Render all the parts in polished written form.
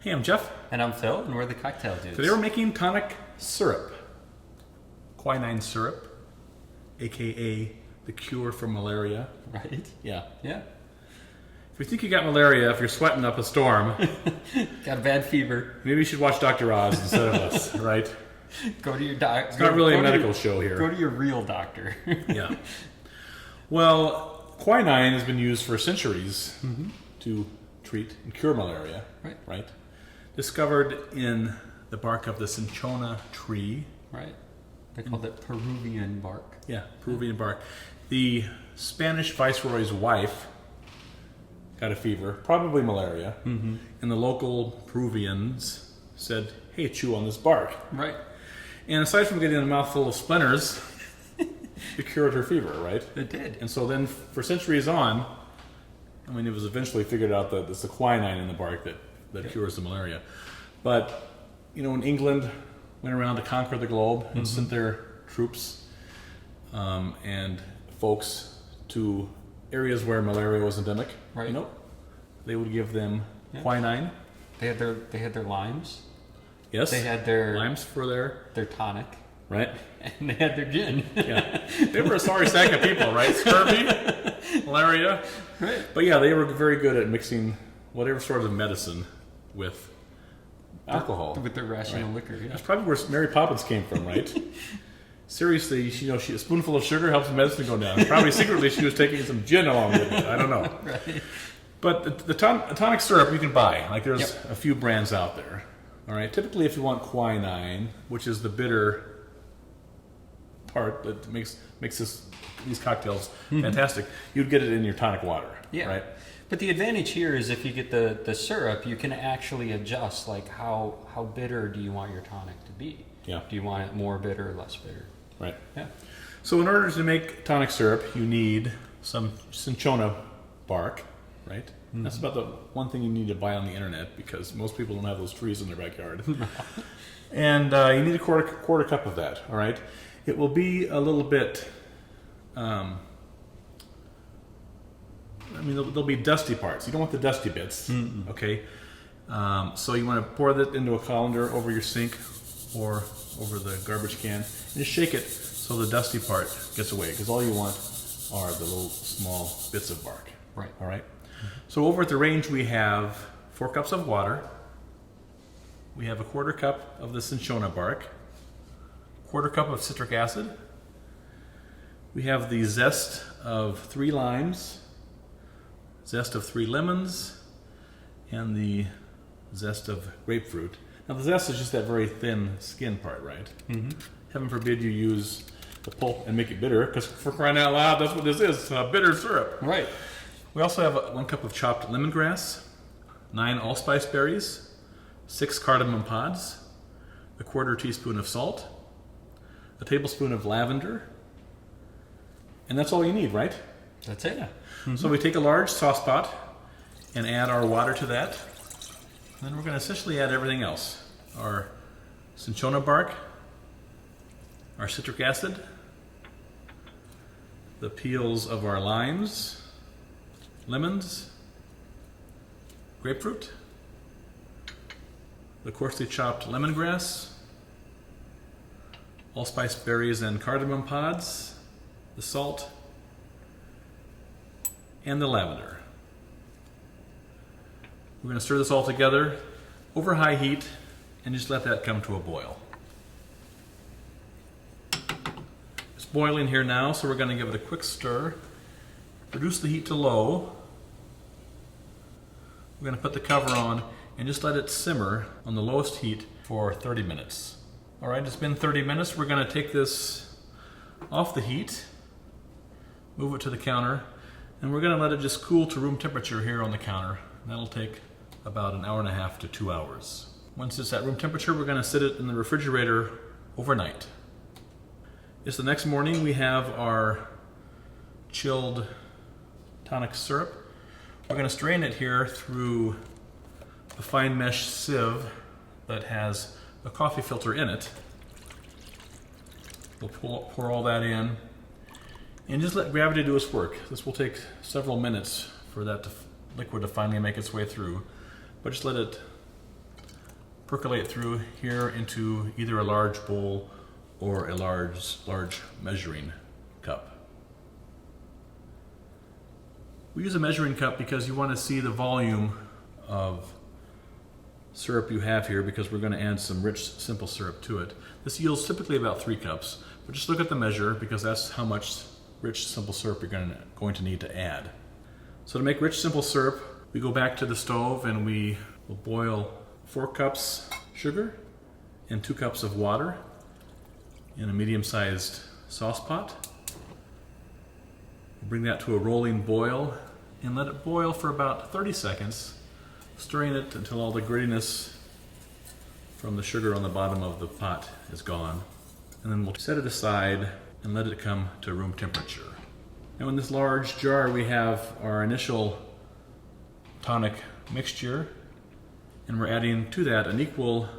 Hey, I'm Jeff. And I'm Phil, and we're the Cocktail Dudes. Today we're making tonic syrup. Quinine syrup, aka the cure for malaria. Right? Yeah. Yeah. If you think you got malaria, if you're sweating up a storm, Got a bad fever. maybe you should watch Dr. Oz instead of us, right? Go to your doctor. It's not really a medical show here. Go to your real doctor. Yeah. Well, quinine has been used for centuries to treat and cure malaria. Right. Discovered in the bark of the cinchona tree. Right. They called it Peruvian bark. Yeah, Peruvian bark. The Spanish viceroy's wife got a fever, probably malaria, and the local Peruvians said, hey, chew on this bark. Right. And aside from getting a mouthful of splinters, it cured her fever, right? It did. And so then for centuries on, I mean, it was eventually figured out that it's the quinine in the bark that cures the malaria. But, you know, when England went around to conquer the globe and sent their troops and folks to areas where malaria was endemic, Right. you know, they would give them quinine. They had their limes. Yes. They had their limes for their tonic. right? And they had their gin. Yeah. They were a sorry sack of people, right? Scurvy, malaria. Right. But yeah, they were very good at mixing whatever sort of medicine with alcohol. With their rational liquor, yeah. That's probably where Mary Poppins came from, right? Seriously, a spoonful of sugar helps the medicine go down. Probably secretly she was taking some gin along with it. I don't know. Right. But the tonic syrup you can buy. Like there's a few brands out there. All right. Typically, if you want quinine, which is the bitter part that makes these cocktails fantastic, you'd get it in your tonic water. Yeah. Right. But the advantage here is if you get the syrup, you can actually adjust, like how bitter do you want your tonic to be? Yeah. Do you want it more bitter or less bitter? Right. Yeah. So in order to make tonic syrup, you need some cinchona bark, right? That's about the one thing you need to buy on the internet because most people don't have those trees in their backyard. And you need a quarter cup of that, all right? It will be a little bit, there'll be dusty parts. You don't want the dusty bits, okay? So you want to pour that into a colander over your sink or over the garbage can and just shake it so the dusty part gets away because all you want are the little small bits of bark. Right. All right. So over at the range we have 4 cups of water. We have a quarter cup of the cinchona bark, quarter cup of citric acid. We have the zest of 3 limes, zest of 3 lemons, and the zest of grapefruit. Now the zest is just that very thin skin part, right? Heaven forbid you use the pulp and make it bitter, because for crying out loud, that's what this is, bitter syrup. Right. We also have 1 cup of chopped lemongrass, 9 allspice berries, 6 cardamom pods, a quarter teaspoon of salt, a tablespoon of lavender, and that's all you need, right? That's it. Yeah. So we take a large saucepot and add our water to that. Then we're going to essentially add everything else. Our cinchona bark, our citric acid, the peels of our limes, lemons, grapefruit, the coarsely chopped lemongrass, allspice berries and cardamom pods, the salt, and the lavender. We're going to stir this all together over high heat and just let that come to a boil. It's boiling here now, so we're going to give it a quick stir. Reduce the heat to low. We're going to put the cover on and just let it simmer on the lowest heat for 30 minutes. All right, it's been 30 minutes. We're going to take this off the heat, move it to the counter, and we're going to let it just cool to room temperature here on the counter. That'll take about 1.5 hours to 2 hours. Once it's at room temperature, we're going to sit it in the refrigerator overnight. It's the next morning. We have our chilled tonic syrup. We're going to strain it here through a fine mesh sieve that has a coffee filter in it. We'll pour all that in and just let gravity do its work. This will take several minutes for that liquid to finally make its way through, but just let it percolate through here into either a large bowl or a large measuring cup. We use a measuring cup because you want to see the volume of syrup you have here, because we're going to add some rich simple syrup to it. This yields typically about 3 cups, but just look at the measure because that's how much rich simple syrup you're going to need to add. So to make rich simple syrup, we go back to the stove and we will boil 4 cups sugar and 2 cups of water in a medium-sized sauce pot. We'll bring that to a rolling boil and let it boil for about 30 seconds, stirring it until all the grittiness from the sugar on the bottom of the pot is gone. And then we'll set it aside and let it come to room temperature. Now in this large jar we have our initial tonic mixture, and we're adding to that an equal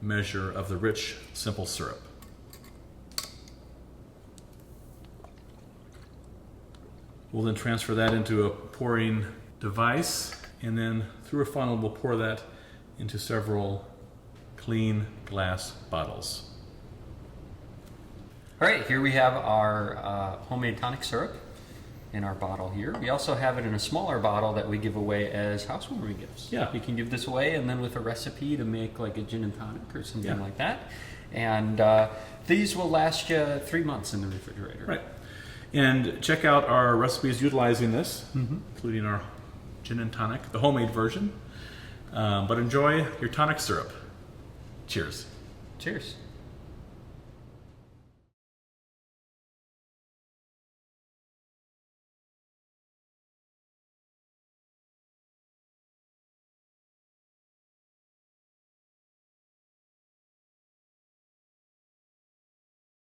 measure of the rich simple syrup. We'll then transfer that into a pouring device, and then through a funnel we'll pour that into several clean glass bottles. All right, here we have our homemade tonic syrup in our bottle here. We also have it in a smaller bottle that we give away as housewarming gifts. Yeah. You can give this away, and then with a recipe to make like a gin and tonic or something like that. And these will last you 3 months in the refrigerator. Right. And check out our recipes utilizing this, including our gin and tonic, the homemade version. But enjoy your tonic syrup. Cheers. Cheers.